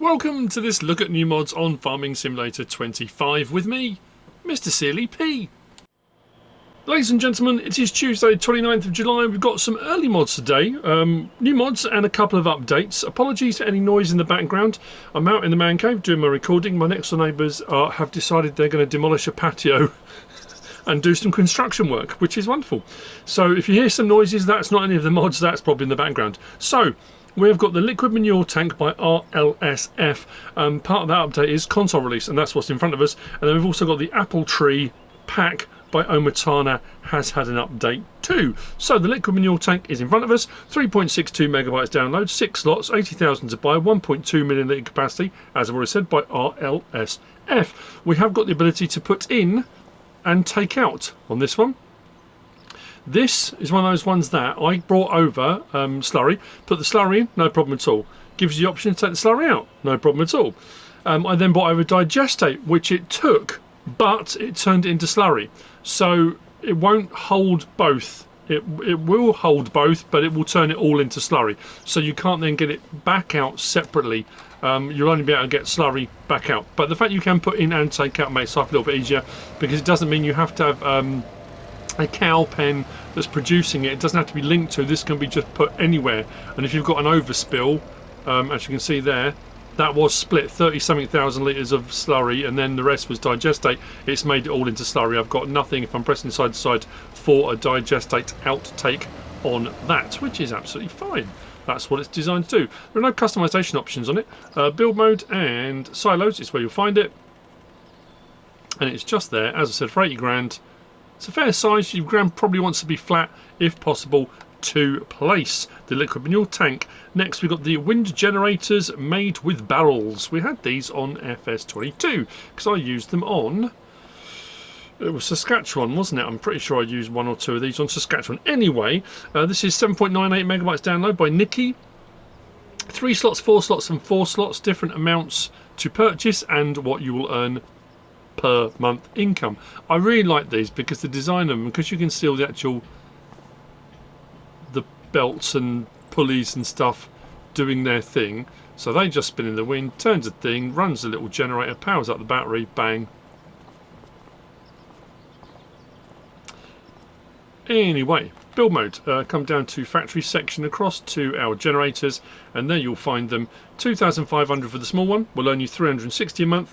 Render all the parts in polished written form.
Welcome to this look at new mods on Farming Simulator 25 with me, MrSealyp. Ladies and gentlemen, it is Tuesday 29th of July. We've got some early mods today, new mods and a couple of updates. Apologies for any noise in the background. I'm out in the man cave doing my recording. My next door neighbours have decided they're going to demolish a patio and do some construction work, which is wonderful. So if you hear some noises, that's not any of the mods, that's probably in the background. So we've got the liquid manure tank by RLSF. Part of that update is console release, and that's what's in front of us. And then we've also got the apple tree pack by Omatana has had an update too. So the liquid manure tank is in front of us, 3.62 megabytes download, 6 slots, 80,000 to buy, 1.2 million litre capacity, as I've already said, by RLSF. We have got the ability to put in and take out on this one. This is one of those ones that I brought over slurry, put the slurry in, no problem at all. Gives you the option to take the slurry out, no problem at all. I then brought over digestate, which it took, but it turned it into slurry. So it won't hold both. It will hold both, but it will turn it all into slurry. So you can't then get it back out separately. You'll only be able to get slurry back out. But the fact you can put in and take out makes life a little bit easier, because it doesn't mean you have to have a cow pen that's producing it. It doesn't have to be linked to. This can be just put anywhere. And if you've got an overspill, as you can see there, that was split 30-something thousand litres of slurry, and then the rest was digestate. It's made it all into slurry. I've got nothing, if I'm pressing side to side, for a digestate outtake on that, which is absolutely fine. That's what it's designed to do. There are no customization options on it. Build mode and silos is where you'll find it, and it's just there, as I said, for 80 grand. It's a fair size. Your ground probably wants to be flat, if possible, to place the liquid manure tank. Next, we've got the wind generators made with barrels. We had these on FS22 because I used them on, it was Saskatchewan, wasn't it? I'm pretty sure I used one or two of these on Saskatchewan. Anyway, this is 7.98 megabytes download by Nikki. 3 slots, 4 slots and 4 slots, different amounts to purchase and what you will earn per month income. I really like these because the design of them, because you can see all the actual belts and pulleys and stuff doing their thing. So they just spin in the wind, turns a thing, runs a little generator, powers up the battery, bang. Anyway, build mode, come down to factory section across to our generators, and there you'll find them. 2,500 for the small one will earn you 360 a month,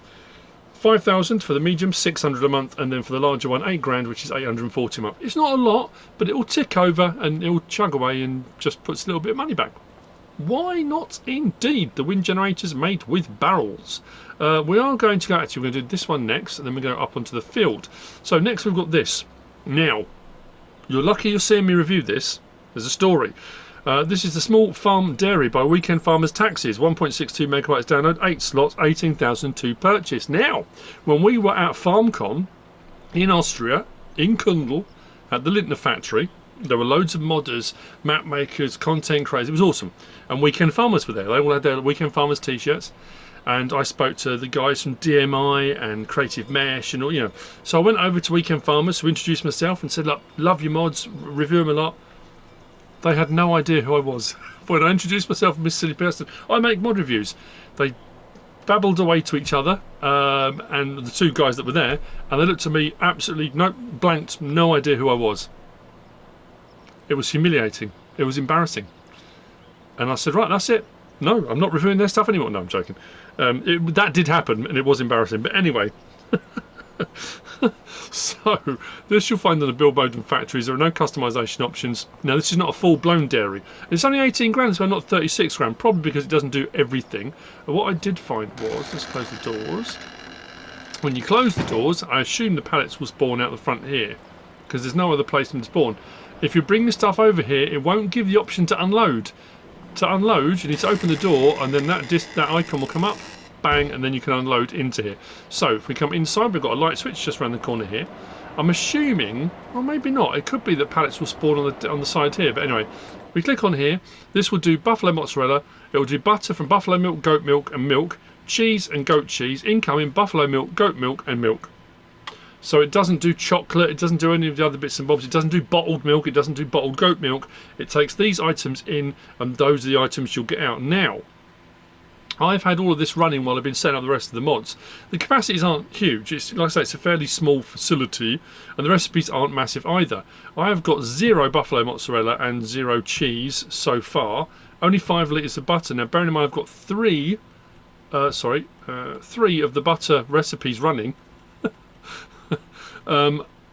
5,000 for the medium, 600 a month, and then for the larger one, 8 grand, which is 840 a month. It's not a lot, but it will tick over and it will chug away and just puts a little bit of money back. Why not indeed? The wind generators made with barrels. We are going to go, actually we're going to do this one next, and then we go up onto the field. So next we've got this. Now, you're lucky you're seeing me review this. There's a story. This is the Small Farm Dairy by Weekend Farmers Taxis, 1.62 megabytes download, 8 slots, 18,000 to purchase. Now, when we were at FarmCon in Austria, in Kundl, at the Lintner factory, there were loads of modders, map makers, content creators. It was awesome. And Weekend Farmers were there. They all had their Weekend Farmers t-shirts. And I spoke to the guys from DMI and Creative Mesh and all, you know. So I went over to Weekend Farmers to introduce myself and said, look, love your mods, review them a lot. They had no idea who I was. When I introduced myself as MrSealyp, I said, I make mod reviews. They babbled away to each other, and the two guys that were there, and they looked at me absolutely blanked, no idea who I was. It was humiliating. It was embarrassing. And I said, right, that's it. No, I'm not reviewing their stuff anymore. No, I'm joking. That did happen, and it was embarrassing. But anyway. So this you'll find on the build mode and factories. There are no customization options. Now this is not a full-blown dairy. It's only 18 grand, so not 36 grand, probably because it doesn't do everything. But what I did find was, let's close the doors. When you close the doors, I assume the pallets will spawn out the front here, because there's no other place for them to spawn. If you bring the stuff over here, it won't give the option to unload. To unload, you need to open the door, and then that icon will come up. Bang, and then you can unload into here. So if we come inside, we've got a light switch just around the corner here. I'm assuming, or maybe not, it could be that pallets will spawn on the side here, but anyway, we click on here. This will do buffalo mozzarella, it will do butter from buffalo milk, goat milk and milk, cheese and goat cheese, incoming buffalo milk, goat milk and milk. So it doesn't do chocolate, it doesn't do any of the other bits and bobs, it doesn't do bottled milk, it doesn't do bottled goat milk. It takes these items in, and those are the items you'll get out. Now, I've had all of this running while I've been setting up the rest of the mods. The capacities aren't huge. It's, like I say, it's a fairly small facility, and the recipes aren't massive either. I have got 0 buffalo mozzarella and 0 cheese so far. Only 5 litres of butter. Now, bearing in mind I've got 3 of the butter recipes running.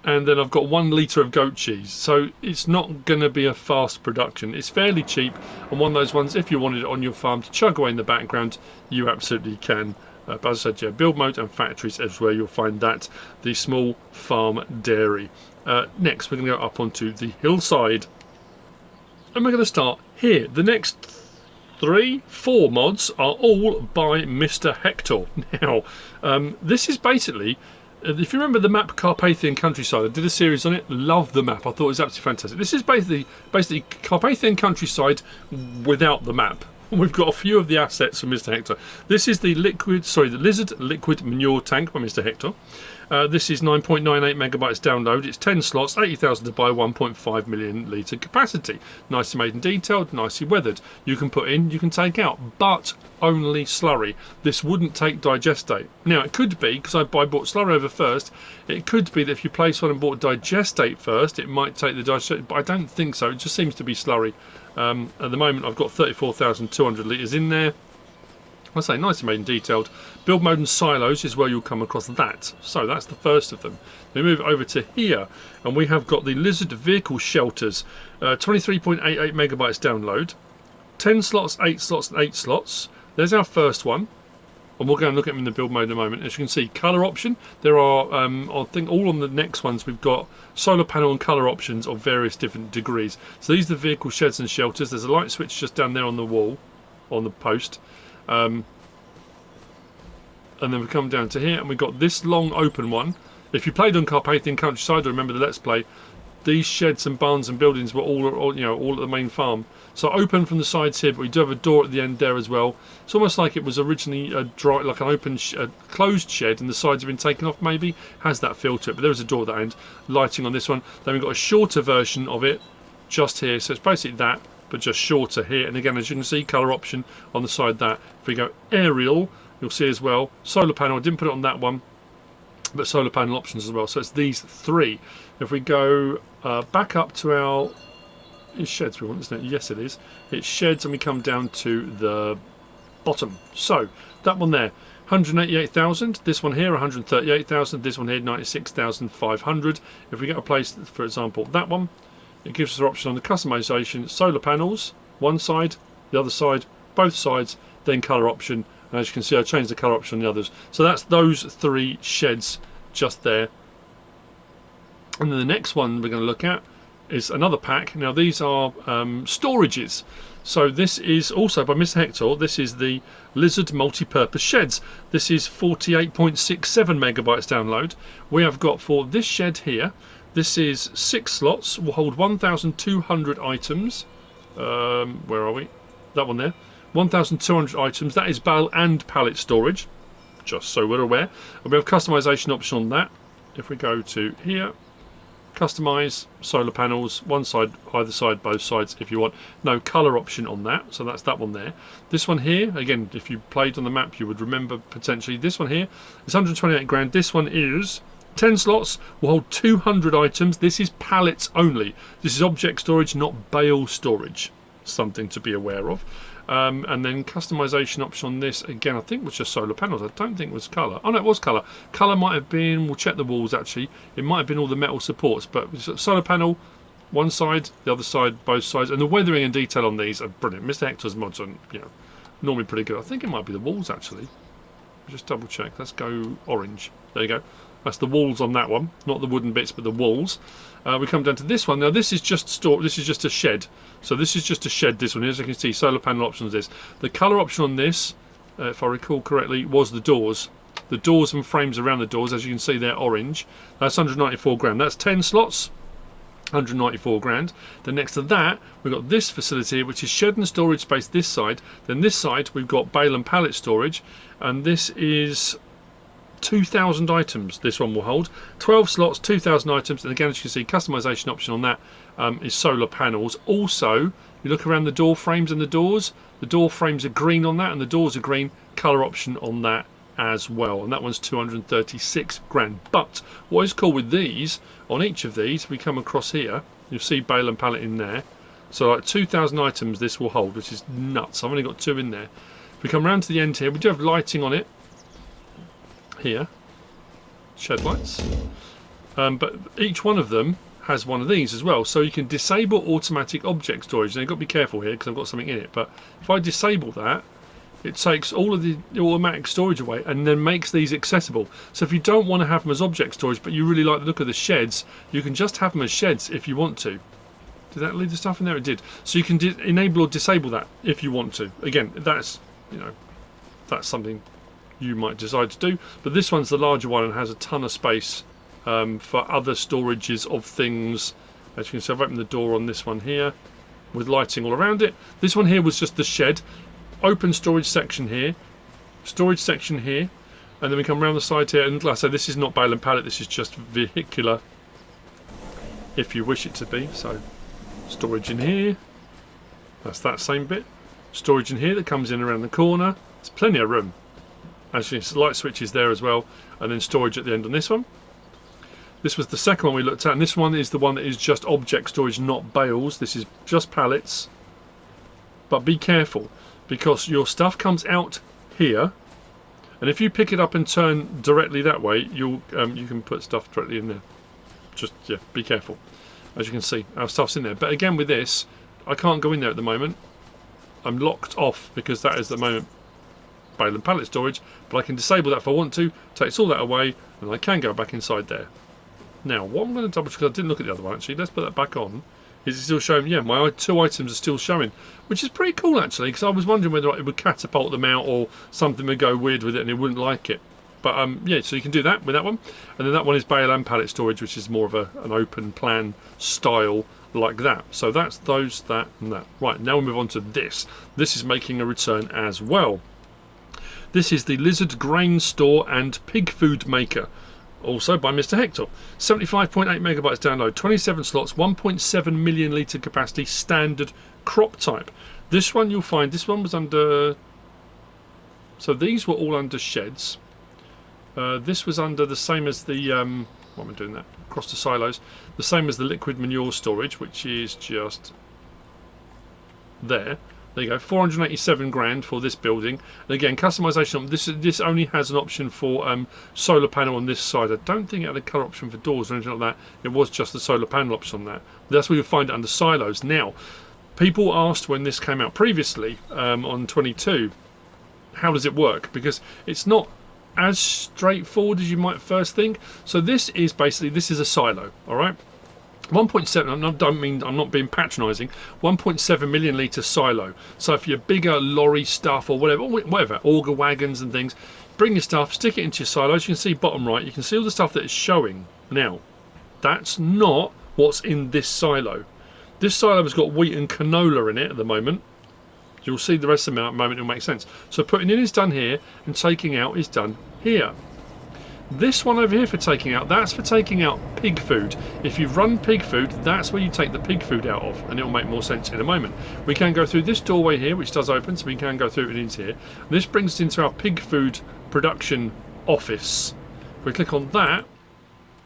And then I've got 1 litre of goat cheese, so it's not going to be a fast production. It's fairly cheap, and one of those ones, if you wanted it on your farm to chug away in the background, you absolutely can. But as I said, yeah, build mode and factories is where you'll find that, the small farm dairy. Next, we're going to go up onto the hillside, and we're going to start here. The next 3-4 mods are all by MrHector. Now, this is basically... If you remember the map Carpathian Countryside, I did a series on it. Love the map. I thought it was absolutely fantastic. This is basically Carpathian Countryside without the map. We've got a few of the assets from MrHector. This is the lizard liquid manure tank by MrHector. This is 9.98 megabytes download. It's 10 slots, 80,000 to buy, 1.5 million litre capacity. Nicely made and detailed, nicely weathered. You can put in, you can take out, but only slurry. This wouldn't take digestate. Now, it could be, because I bought slurry over first, it could be that if you place one and bought digestate first, it might take the digestate, but I don't think so. It just seems to be slurry. At the moment, I've got 34,200 litres in there. I say nicely made and detailed. Build mode and silos is where you'll come across that. So that's the first of them. We move over to here, and we have got the lizard vehicle shelters. 23.88 megabytes download. 10 slots, 8 slots, and 8 slots. There's our first one. And we'll go and look at them in the build mode in a moment. As you can see, colour option. There are, I think all on the next ones, we've got solar panel and colour options of various different degrees. So these are the vehicle sheds and shelters. There's a light switch just down there on the wall, on the post. And then we come down to here, and we've got this long open one. If you played on Carpathian Countryside, or remember the Let's Play, these sheds and barns and buildings were all at the main farm. So open from the sides here, but we do have a door at the end there as well. It's almost like it was originally like an open, closed shed, and the sides have been taken off. Maybe has that feel to it, but there is a door at that end. Lighting on this one. Then we've got a shorter version of it just here. So it's basically that, but just shorter here. And again, as you can see, colour option on the side. That if we go aerial, you'll see as well solar panel. I didn't put it on that one, but solar panel options as well. So it's these 3. If we go back up to our sheds, we want, isn't it? Yes, it is. It's sheds, and we come down to the bottom. So that one there, 188,000. This one here, 138,000. This one here, 96,500. If we get a place, for example, that one, it gives us an option on the customization: solar panels, one side, the other side, both sides, then colour option. And as you can see, I changed the colour option on the others. So that's those 3 sheds just there. And then the next one we're going to look at is another pack. Now these are storages. So this is also by MrHector. This is the Lizard Multipurpose Sheds. This is 48.67 megabytes download. We have got for this shed here, this is 6 slots, will hold 1,200 items. Where are we? That one there. 1,200 items. That is bale and pallet storage, just so we're aware. And we have customization option on that. If we go to here, customize solar panels, one side, either side, both sides if you want. No colour option on that, so that's that one there. This one here, again, if you played on the map, you would remember potentially. This one here is 128 grand. This one is 10 slots, will hold 200 items. This is pallets only. This is object storage, not bale storage. Something to be aware of. And then customization option on this, again, I think was just solar panels. I don't think it was colour. Oh no, it was colour. Colour might have been, we'll check the walls actually, it might have been all the metal supports, but solar panel, one side, the other side, both sides, and the weathering and detail on these are brilliant. MrHector's mods are, normally pretty good. I think it might be the walls actually. Just double check. Let's go orange. There you go. That's the walls on that one, not the wooden bits, but the walls. We come down to this one. Now this is just This is just a shed. So this is just a shed. This one, as you can see, solar panel options. This, the colour option on this, if I recall correctly, was the doors. The doors and frames around the doors, as you can see, they're orange. That's 194 grand. That's 10 slots. 194 grand. Then next to that, we've got this facility, which is shed and storage space this side. Then this side, we've got bale and pallet storage, and this is 2,000 items this one will hold. 12 slots, 2,000 items, and again, as you can see, customization option on that is solar panels. Also, you look around the door frames and the door frames are green on that, and the doors are green. Color option on that as well, and that one's 236 grand. But what is cool with these, on each of these, we come across here, you'll see bale and pallet in there. So like 2,000 items this will hold, which is nuts. I've only got 2 in there. If we come round to the end here, we do have lighting on it. Here, shed lights. But each one of them has one of these as well. So you can disable automatic object storage. Now you've got to be careful here because I've got something in it. But if I disable that, it takes all of the automatic storage away and then makes these accessible. So if you don't want to have them as object storage, but you really like the look of the sheds, you can just have them as sheds if you want to. Did that leave the stuff in there? It did. So you can enable or disable that if you want to. Again, that's, you know, that's something you might decide to do. But this one's the larger one and has a ton of space for other storages of things. As you can see, I've opened the door on this one here with lighting all around it. This one here was just the shed. Open storage section here, and then we come around the side here, and like I say, this is not bale and pallet, this is just vehicular if you wish it to be. So storage in here, that's that same bit. Storage in here that comes in around the corner. There's plenty of room. Actually, light switches there as well, and then storage at the end on this one. This was the second one we looked at, and this one is the one that is just object storage, not bales. This is just pallets. But be careful, because your stuff comes out here, and if you pick it up and turn directly that way, you can put stuff directly in there. Just, yeah, be careful. As you can see, our stuff's in there. But again, with this, I can't go in there at the moment. I'm locked off because that is the moment bale and pallet storage, but I can disable that if I want to, takes all that away, and I can go back inside there. Now, what I'm going to double check, because I didn't look at the other one actually, let's put that back on. Is it still showing? Yeah, my 2 items are still showing, which is pretty cool actually, because I was wondering whether it would catapult them out or something would go weird with it and it wouldn't like it. But yeah, so you can do that with that one, and then that one is bale and pallet storage, which is more of an open plan style like that. So that's those, that, and that. Right, now we move on to this. This is making a return as well. This is the Lizard Grain Store and Pig Food Maker. Also by MrHector. 75.8 megabytes download, 27 slots, 1.7 million litre capacity, standard crop type. This one you'll find, this one was under, so these were all under sheds. This was under the same as the, what am I doing that? Across the silos. The same as the liquid manure storage, which is just there. There you go, 487 grand for this building. And again, customization. This only has an option for solar panel on this side. I don't think it had a colour option for doors or anything like that. It was just the solar panel option on that. That's where you'll find it under silos. Now, people asked when this came out previously on 22, how does it work? Because it's not as straightforward as you might first think. So this is basically, this is a silo, all right? 1.7, I'm not being patronising, 1.7 million litre silo. So if you're bigger lorry stuff or whatever, auger wagons and things, bring your stuff, stick it into your silo. As you can see bottom right, you can see all the stuff that is showing. Now, that's not what's in this silo. This silo has got wheat and canola in it at the moment. You'll see the rest of the moment, it'll make sense. So putting in is done here, and taking out is done here. This one over here for taking out, that's for taking out pig food. If you've run pig food, that's where you take the pig food out of, and it'll make more sense in a moment. We can go through this doorway here, which does open, so we can go through it into here. And this brings us into our pig food production office. If we click on that,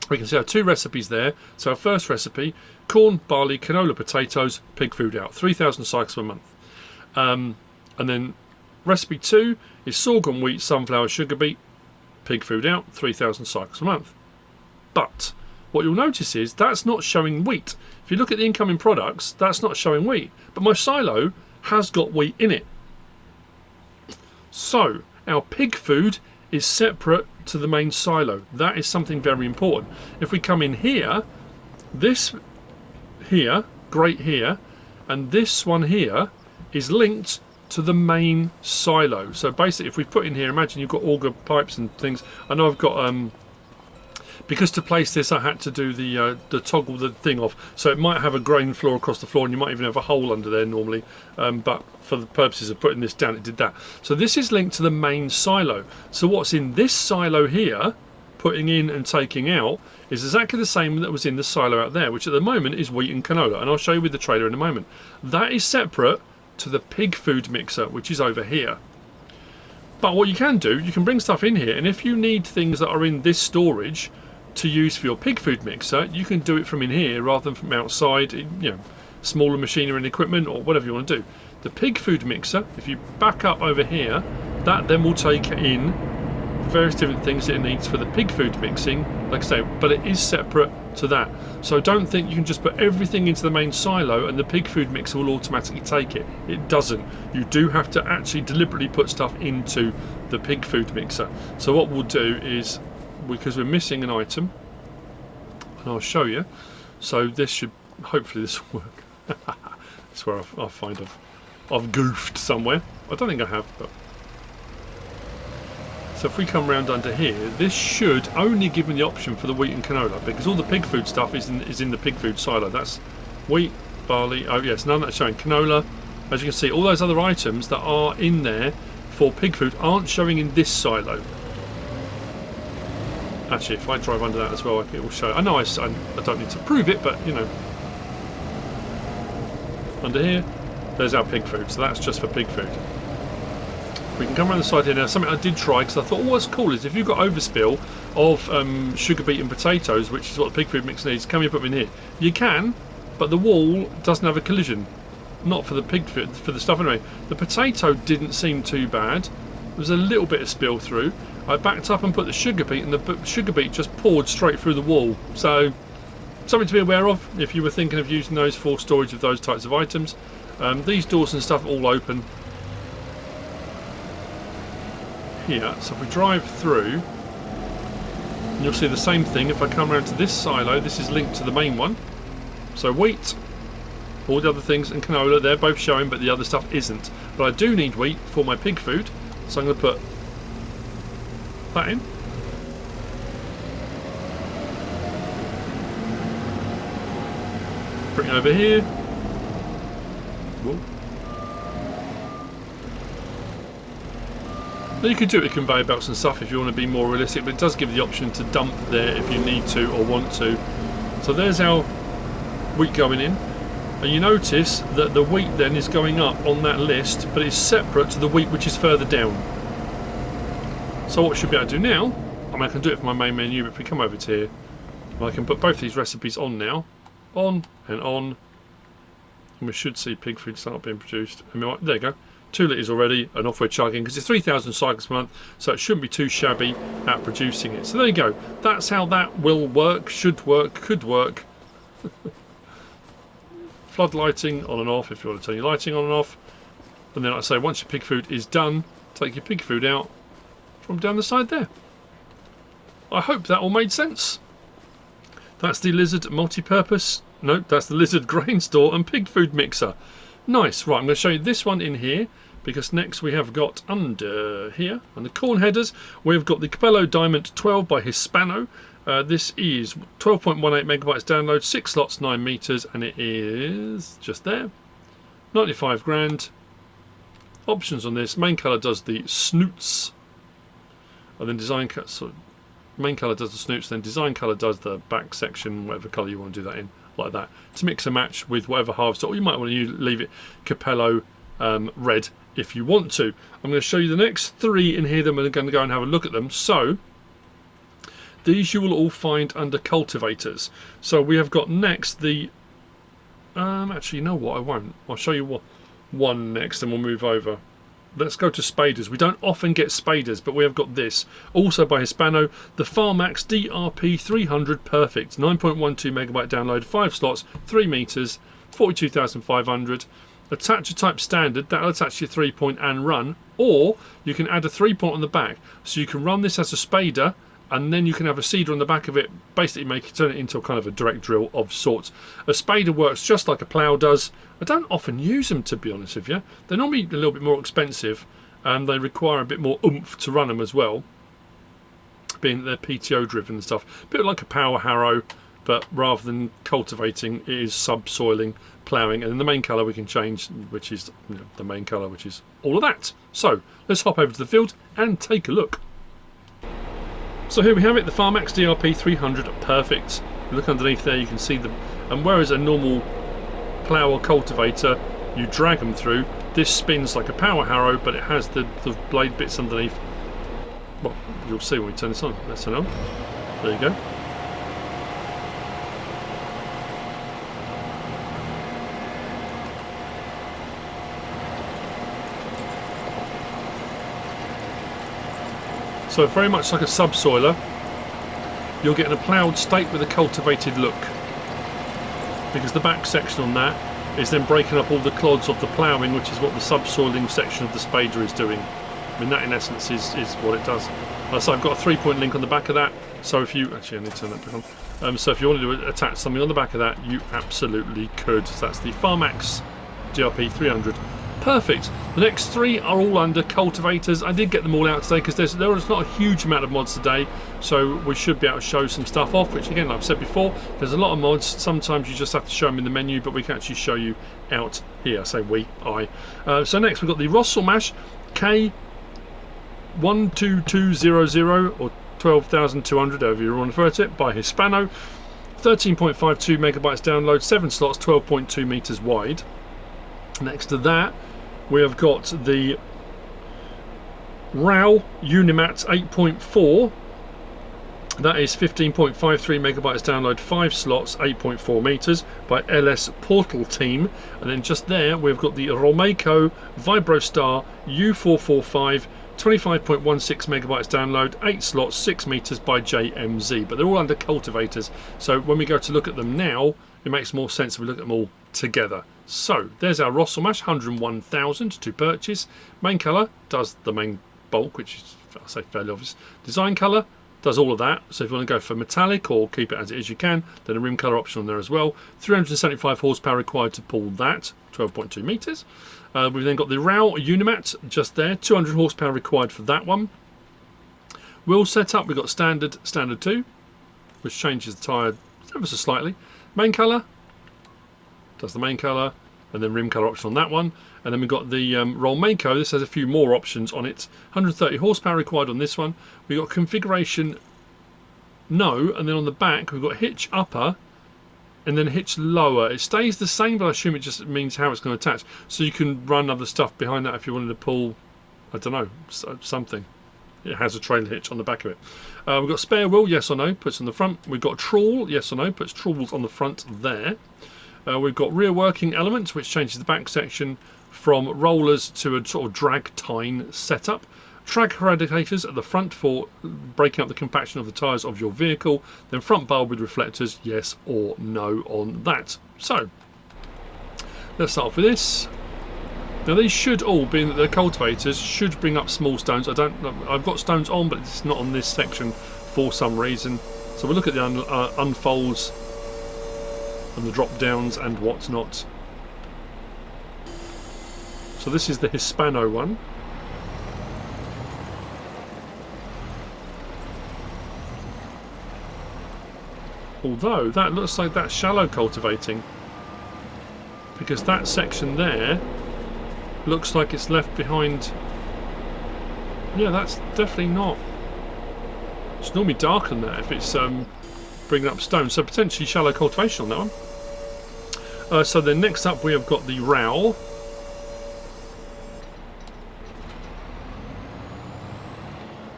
we can see our 2 recipes there. So our first recipe, corn, barley, canola, potatoes, pig food out, 3,000 cycles per month. And then recipe 2 is sorghum, wheat, sunflower, sugar beet, pig food out, 3,000 cycles a month. But what you'll notice is that's not showing wheat. If you look at the incoming products, that's not showing wheat. But my silo has got wheat in it. So our pig food is separate to the main silo. That is something very important. If we come in here, this here, grate here, and this one here is linked to the main silo. So basically, if we put in here, imagine you've got auger pipes and things. I know I've got because to place this I had to do the toggle the thing off, so it might have a grain floor across the floor and you might even have a hole under there normally, but for the purposes of putting this down it did that. So this is linked to the main silo. So what's in this silo here, putting in and taking out, is exactly the same that was in the silo out there, which at the moment is wheat and canola, and I'll show you with the trailer in a moment. That is separate to the pig food mixer, which is over here. But what you can do, you can bring stuff in here, and if you need things that are in this storage to use for your pig food mixer, you can do it from in here rather than from outside, you know, smaller machinery and equipment or whatever you want to do. The pig food mixer, if you back up over here, that then will take in various different things that it needs for the pig food mixing, like I say, but it is separate to that. So don't think you can just put everything into the main silo and the pig food mixer will automatically take it. It doesn't. You do have to actually deliberately put stuff into the pig food mixer. So what we'll do is, because we're missing an item, and I'll show you, so this should, hopefully this will work. That's where I find I've goofed somewhere. I don't think I have, but so if we come round under here, this should only give me the option for the wheat and canola, because all the pig food stuff is in the pig food silo. That's wheat, barley, oh yes, none that's showing canola. As you can see, all those other items that are in there for pig food aren't showing in this silo. Actually, if I drive under that as well, it will show. I know I don't need to prove it, but you know. Under here, there's our pig food, so that's just for pig food. We can come around the side here now. Something I did try, because I thought, what's cool is if you've got overspill of sugar beet and potatoes, which is what the pig food mix needs, can you put them in here? You can, but the wall doesn't have a collision. Not for the pig food, for the stuff anyway. The potato didn't seem too bad. There was a little bit of spill through. I backed up and put the sugar beet, and the sugar beet just poured straight through the wall. So, something to be aware of if you were thinking of using those for storage of those types of items. These doors and stuff all open here, so if we drive through, you'll see the same thing. If I come around to this silo, this is linked to the main one, so wheat, all the other things, and canola, they're both showing, but the other stuff isn't. But I do need wheat for my pig food, so I'm going to put that in. Bring it over here. Whoa. Now you could do it with conveyor belts and stuff if you want to be more realistic, but it does give you the option to dump there if you need to or want to. So there's our wheat going in, and you notice that the wheat then is going up on that list, but it's separate to the wheat which is further down. So what we should be able to do now, I mean I can do it for my main menu, but if we come over to here, I can put both these recipes on now, on and on, and we should see pig food start being produced. I mean, there you go. 2 litres already, and off we're chugging, because it's 3,000 cycles per month, so it shouldn't be too shabby at producing it. So there you go. That's how that will work, should work, could work. Flood lighting on and off if you want to turn your lighting on and off. And then, like I say, once your pig food is done, take your pig food out from down the side there. I hope that all made sense. That's the Lizard multipurpose. No, that's the Lizard grain store and pig food mixer. Nice. Right, I'm going to show you this one in here, because next we have got under here, on the corn headers, we've got the Capello Diamant 12 by Hispano. This is 12.18 megabytes download, 6 slots, 9 meters, and it is just there. 95 grand. Options on this: main color does the snoots, and then design color. So main color does the snoots, then design color does the back section, whatever color you want to do that in, like that, to mix and match with whatever harvest, or you might want to leave it Capello red if you want to. I'm going to show you the next 3 in here, then we're going to go and have a look at them. So these you will all find under cultivators. So we have got next the actually, you know what, I won't. I'll show you one next and we'll move over. Let's go to spaders. We don't often get spaders, but we have got this, also by Hispano, the FarmaxDRP 300 Perfect, 9.12 megabyte download, 5 slots, 3 meters, 42,500. Attacher type standard, that'll attach your 3-point and run, or you can add a 3-point on the back, so you can run this as a spader, and then you can have a seeder on the back of it, basically turn it into a kind of a direct drill of sorts. A spader works just like a plough does. I don't often use them, to be honest with you. They're normally a little bit more expensive, and they require a bit more oomph to run them as well. being that they're PTO driven and stuff. A bit like a power harrow, but rather than cultivating, it is subsoiling, ploughing, and then the main colour we can change, which is the main colour, which is all of that. So let's hop over to the field and take a look. So here we have it, the FarmaxDRP 300 Perfect. Look underneath there, you can see them. And whereas a normal plough or cultivator, you drag them through, this spins like a power harrow, but it has the blade bits underneath. Well, you'll see when we turn this on. Let's turn it on. There you go. So very much like a subsoiler, you're getting a ploughed state with a cultivated look, because the back section on that is then breaking up all the clods of the ploughing, which is what the subsoiling section of the spader is doing. I mean, that in essence is what it does. So I've got a 3-point link on the back of that, so if you actually I need to turn that back on. So if you wanted to attach something on the back of that, you absolutely could. So that's the FarmaxDRP 300 Perfect. The next three are all under cultivators. I did get them all out today because there is not a huge amount of mods today, so we should be able to show some stuff off, which again, like I've said before, there's a lot of mods. Sometimes you just have to show them in the menu, but we can actually show you out here. So so next we've got the Rostselmash K12200 or 12,200, however you want to refer to it, by Hispano. 13.52 megabytes download, 7 slots, 12.2 meters wide. Next to that, we have got the RAW UNIMAT 8.4. That is 15.53 megabytes download, 5 slots, 8.4 meters by LS Portal Team. And then just there, we've got the Rolmako VibroSTAR U445. 25.16 megabytes download, 8 slots, 6 meters by JMZ, but they're all under cultivators, so when we go to look at them now, it makes more sense if we look at them all together. So there's our Rostselmash, 101,000 to purchase. Main colour does the main bulk, which is, I say, fairly obvious. Design colour does all of that, so if you want to go for metallic or keep it as it is, you can. Then a rim colour option on there as well. 375 horsepower required to pull that, 12.2 meters. We've then got the RAW UNIMAT just there, 200 horsepower required for that one. Wheel setup, we've got standard 2, which changes the tyre ever so slightly. Main colour does the main colour, and then rim colour option on that one. And then we've got the Rolmako. This has a few more options on it. 130 horsepower required on this one. We've got configuration no, and then on the back we've got hitch upper and then hitch lower. It stays the same, but I assume it just means how it's going to attach. So you can run other stuff behind that if you wanted to pull, I don't know, something. It has a trailer hitch on the back of it. We've got spare wheel, yes or no, puts on the front. We've got trawl, yes or no, puts trawls on the front there. We've got rear working elements, which changes the back section from rollers to a sort of drag tine setup. Track eradicators at the front for breaking up the compaction of the tyres of your vehicle. Then front bulb with reflectors, yes or no on that. So let's start off with this. Now these should all, being that they're cultivators, should bring up small stones. I've got stones on, but it's not on this section for some reason. So we'll look at the unfolds and the drop downs and whatnot. So this is the Hispano one. Although that looks like that's shallow cultivating, because that section there looks like it's left behind. Yeah, that's definitely not. It's normally darker than that if it's bringing up stone, so potentially shallow cultivation on that one. So then next up we have got the RAW.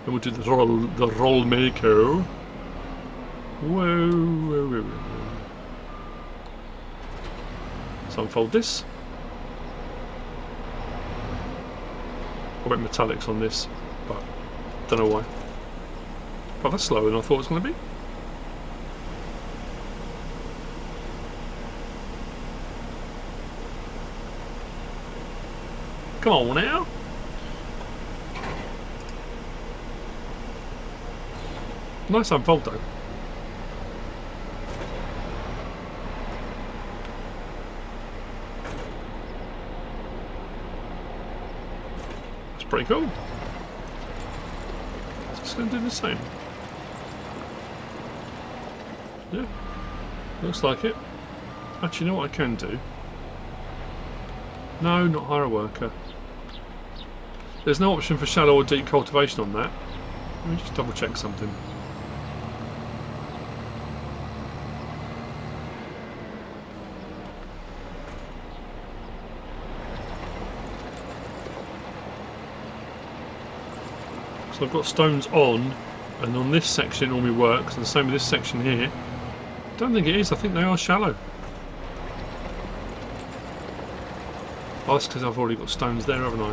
And we'll do the Rolmako. Whoa. So unfold this. I went metallics on this, but don't know why. But that's slower than I thought it was going to be. Come on now. Nice unfold though. Pretty cool. It's just going to do the same. Yeah, looks like it. Actually, you know what I can do? No, not hire a worker. There's no option for shallow or deep cultivation on that. Let me just double check something. So I've got stones on, and on this section it normally works, and the same with this section here. Don't think it is, I think they are shallow. Oh, that's because I've already got stones there, haven't I?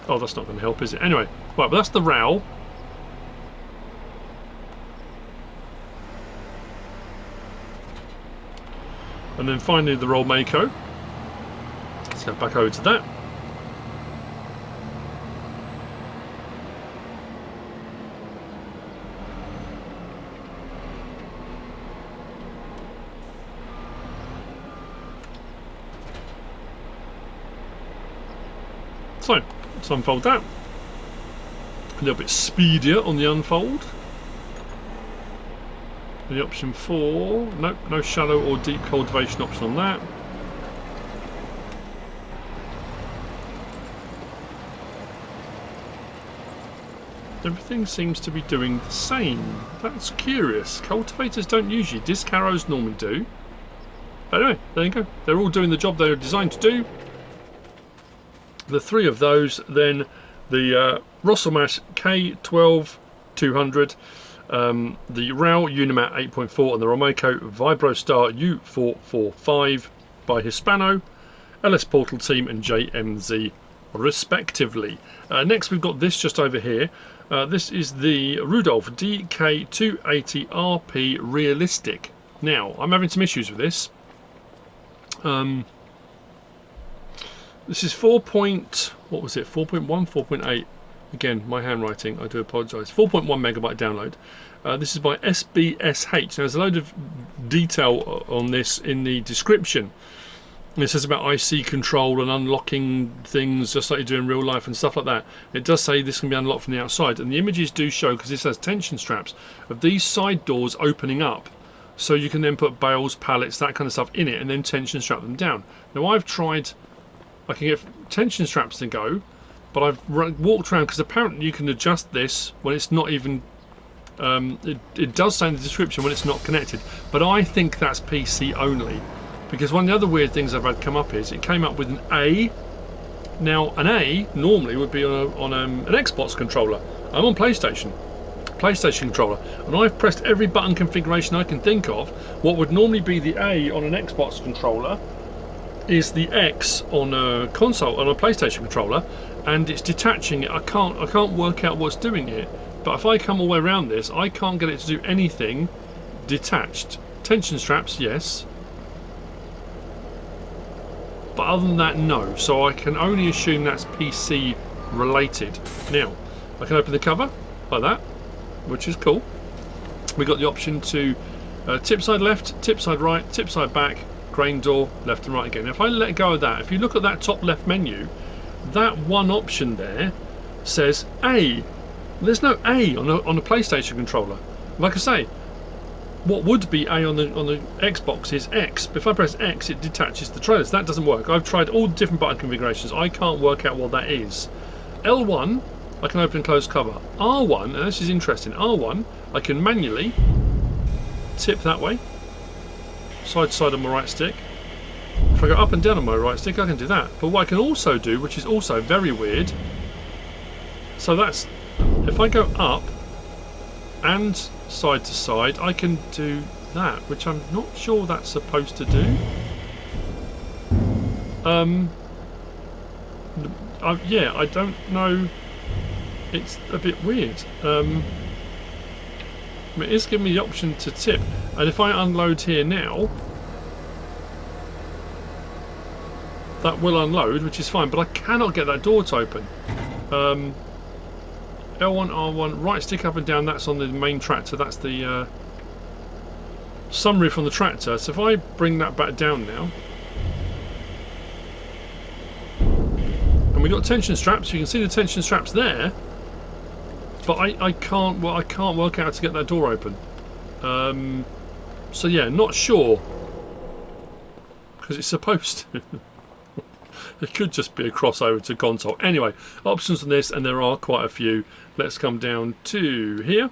Oh, that's not going to help, is it? Anyway, right, but that's the row. And then finally the Rolmako. Let's go back over to that. So, let's unfold that. A little bit speedier on the unfold. The option 4, nope, no shallow or deep cultivation option on that. Everything seems to be doing the same. That's curious. Cultivators don't usually. Disc arrows normally do. But anyway, there you go. They're all doing the job they're designed to do. The 3 of those, then the Rostselmash K12200, the RAL UNIMAT 8.4, and the Rolmako VibroSTAR U445 by Hispano, LS Portal Team, and JMZ respectively. Next we've got this just over here. This is the Rudolph DK280RP Realistic. Now, I'm having some issues with this. This is 4.1, 4.8. Again, my handwriting, I do apologise. 4.1 megabyte download. This is by SbSh. Now, there's a load of detail on this in the description. It says about IC control and unlocking things just like you do in real life and stuff like that. It does say this can be unlocked from the outside, and the images do show, because this has tension straps, of these side doors opening up. So you can then put bales, pallets, that kind of stuff in it, and then tension strap them down. Now, I've tried... I can get tension straps to go, but I've walked around, because apparently you can adjust this when it's not even it does say in the description when it's not connected, but I think that's PC only, because one of the other weird things I've had come up is it came up with an A. Now an A normally would be on an Xbox controller. I'm on PlayStation controller, and I've pressed every button configuration I can think of. What would normally be the A on an Xbox controller is the X on a console, on a PlayStation controller, and it's detaching it. I can't work out what's doing it, but if I come all the way around this, I can't get it to do anything detached. Tension straps, yes, but other than that, no. So I can only assume that's PC related. Now I can open the cover like that, which is cool. We got the option to tip side left, tip side right, tip side back, grain door, left and right again. Now, if I let go of that, if you look at that top left menu, that one option there says A. There's no A on a PlayStation controller. Like I say, what would be A on the Xbox is X. But if I press X, it detaches the trailers. That doesn't work. I've tried all the different button configurations. I can't work out what that is. L1, I can open and close cover. R1, and this is interesting, R1, I can manually tip that way, side to side on my right stick. If I go up and down on my right stick, I can do that. But what I can also do, which is also very weird, so that's, if I go up and side to side, I can do that, which I'm not sure that's supposed to do. Yeah, I don't know. It's a bit weird. It is giving me the option to tip, and if I unload here now, that will unload, which is fine, but I cannot get that door to open. L1, R1, right stick up and down, that's on the main tractor, that's the sunroof on the tractor. So if I bring that back down now, and we've got tension straps, you can see the tension straps there, but I can't work out how to get that door open. So yeah, not sure, because it's supposed to. It could just be a crossover to console. Anyway, options on this, and there are quite a few. Let's come down to here.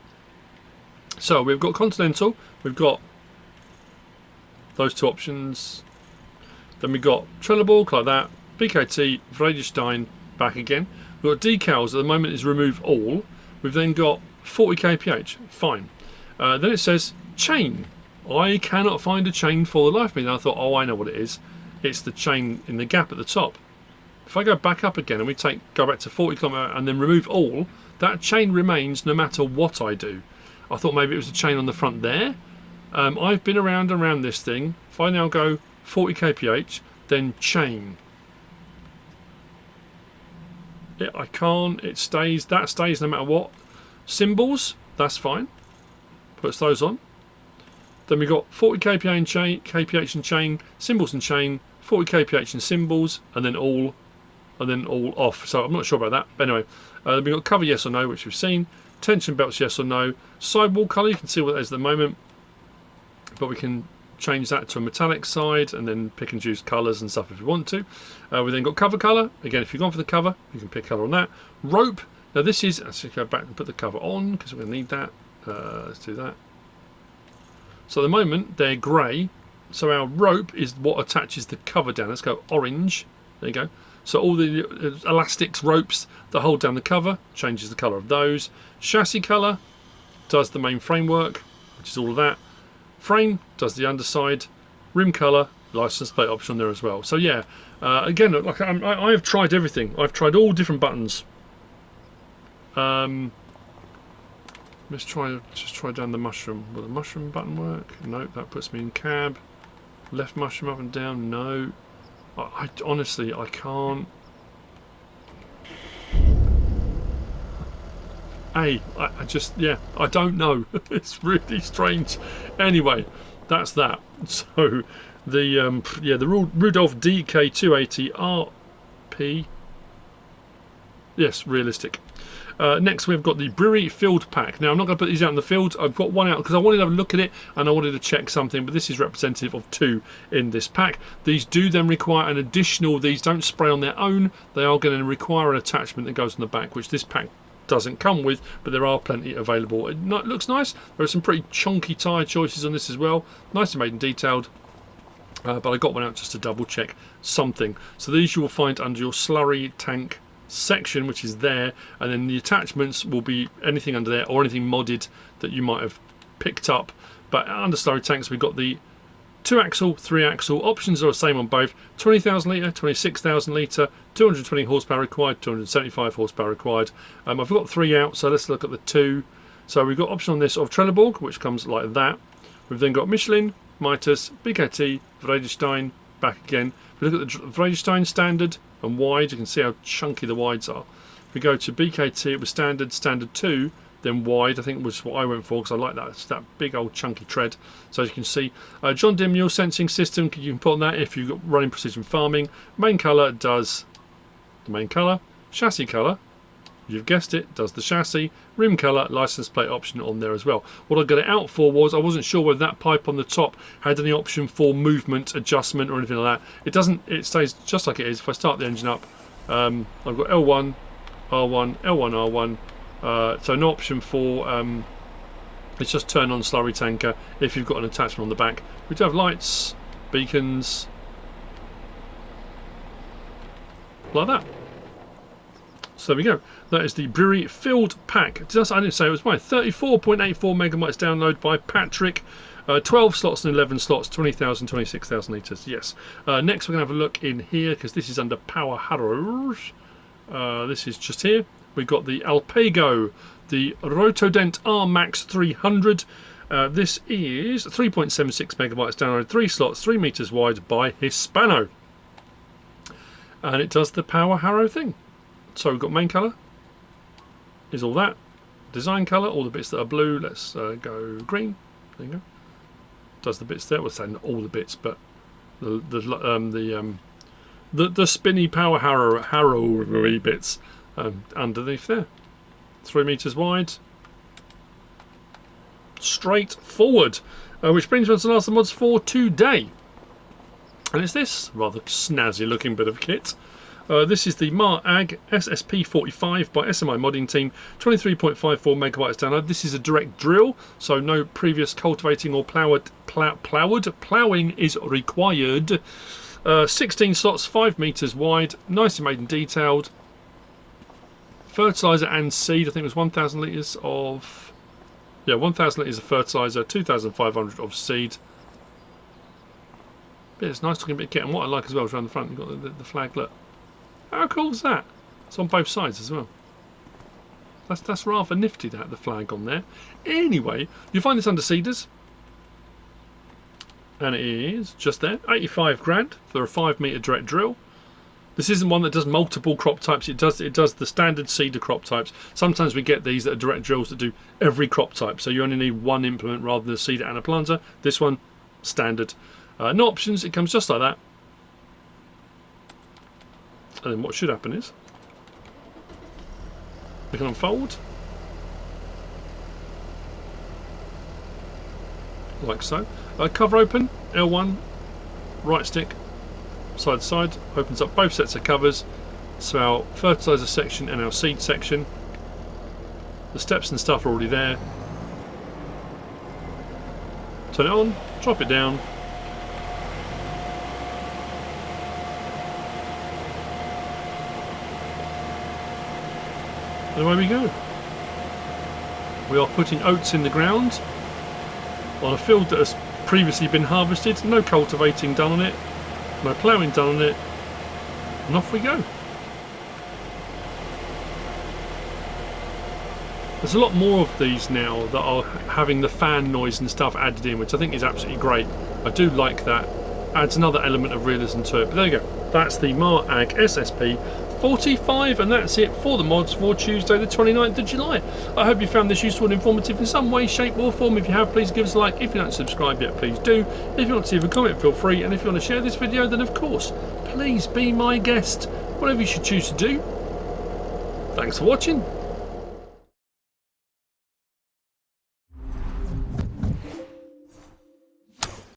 So we've got Continental, we've got those two options. Then we've got Trelleborg like that, BKT, VibroSTAR, back again. We've got decals, at the moment is remove all. We've then got 40 kph, fine. Then it says chain. I cannot find a chain for the life of me. And I thought, oh, I know what it is. It's the chain in the gap at the top. If I go back up again and we go back to 40 km and then remove all, that chain remains no matter what I do. I thought maybe it was a chain on the front there. I've been around this thing. If I now go 40 kph, then chain. I can't. It stays. That stays no matter what. Symbols, that's fine. Puts those on. Then we've got 40 kph and chain, symbols and chain, 40 kph and symbols, and then all off. So I'm not sure about that. But anyway, we've got cover yes or no, which we've seen. Tension belts yes or no. Sidewall colour, you can see what that is at the moment. But we can change that to a metallic side and then pick and choose colours and stuff if you want to. We then got cover colour. Again, if you've gone for the cover, you can pick colour on that. Rope. Now this is, let's go back and put the cover on because we're going to need that. Let's do that. So at the moment they're grey, so our rope is what attaches the cover down. Let's go orange. There you go. So all the elastics, ropes that hold down the cover changes the colour of those. Chassis colour does the main framework, which is all of that. Frame does the underside. Rim colour, license plate option there as well. So yeah, again, like I have tried everything. I've tried all different buttons. Let's just try down the mushroom. Will the mushroom button work? No, that puts me in cab. Left mushroom up and down? No. I honestly, I can't. I just, yeah, I don't know. It's really strange. Anyway, that's that. So the the Rudolph DK280RP. Yes, realistic. Next we've got the Brewery field pack. Now I'm not going to put these out in the field. I've got one out because I wanted to have a look at it and I wanted to check something, but this is representative of 2 in this pack. These do then require an additional, these don't spray on their own, they are going to require an attachment that goes on the back, which this pack doesn't come with, but there are plenty available. It looks nice. There are some pretty chunky tyre choices on this as well. Nicely made and detailed. But I got one out just to double check something. So these you will find under your slurry tank section, which is there, and then the attachments will be anything under there or anything modded that you might have picked up. But under slurry tanks we've got the 2-axle, 3-axle. Options are the same on both. 20,000 litre, 26,000 litre, 220 horsepower required, 275 horsepower required. I've got 3 out, so let's look at the 2. So we've got option on this of Trelleborg, which comes like that. We've then got Michelin, Mitas, BKT, VibroSTAR, back again. If we look at the VibroSTAR standard and wide, you can see how chunky the wides are. If we go to BKT, it was standard 2, then wide, I think was what I went for because I like that. It's that big old chunky tread. So as you can see, John Deere mule sensing system, you can put on that if you've got running precision farming. Main colour does the main colour. Chassis colour, you've guessed it, does the chassis. Rim colour, license plate option on there as well. What I got it out for was I wasn't sure whether that pipe on the top had any option for movement, adjustment or anything like that. It doesn't, it stays just like it is. If I start the engine up, I've got L1, R1, L1, R1. So no option for it's just turn on slurry tanker if you've got an attachment on the back. We do have lights, beacons, like that. So there we go. That is the Brewery field pack. I didn't say it was mine. 34.84 megabytes download by Patrick. 12 slots and 11 slots, 20,000, 26,000 litres. Yes. Next we're going to have a look in here because this is under power harrows. This is just here. We've got the Alpego, the Rotodent RMAX 300. This is 3.76 megabytes download, 3 slots, 3 meters wide by Hispano. And it does the power harrow thing. So we've got main colour, is all that. Design colour, all the bits that are blue. Let's go green. There you go. Does the bits there. We'll say not all the bits, but the spinny power harrow bits. Underneath there, 3 meters wide, straightforward. Which brings us to the last of the mods for today. And it's this rather snazzy looking bit of kit. This is the MrAg SSP45 by SMI Modding Team, 23.54 megabytes download. This is a direct drill, so no previous cultivating or ploughing is required. 16 slots, 5 meters wide, nicely made and detailed. Fertilizer and seed, I think it was 1,000 litres of... yeah, 1,000 litres of fertilizer, 2,500 of seed. But it's a nice looking bit of kit, and what I like as well is around the front, you've got the flag, look. How cool is that? It's on both sides as well. That's rather nifty to have the flag on there. Anyway, you'll find this under Seeders. And it is just there, 85 grand for a 5 metre direct drill. This isn't one that does multiple crop types. It does the standard seeder crop types. Sometimes we get these that are direct drills that do every crop type. So you only need one implement rather than a seeder and a planter. This one, standard. No options, it comes just like that. And then what should happen is we can unfold like so. Cover open, L1, right stick, side to side, opens up both sets of covers. So our fertilizer section and our seed section. The steps and stuff are already there. Turn it on, drop it down. And away we go. We are putting oats in the ground on a field that has previously been harvested. No cultivating done on it, no ploughing done on it, and off we go. There's a lot more of these now that are having the fan noise and stuff added in, which I think is absolutely great. I do like that. Adds another element of realism to it. But there you go. That's the MrAg SSP45, and that's it for the mods for Tuesday the 29th of July. I hope you found this useful and informative in some way, shape or form. If you have, please give us a like. If you don't subscribe yet, please do. If you want to leave a comment, feel free. And if you want to share this video, then of course, please be my guest. Whatever you should choose to do. Thanks for watching.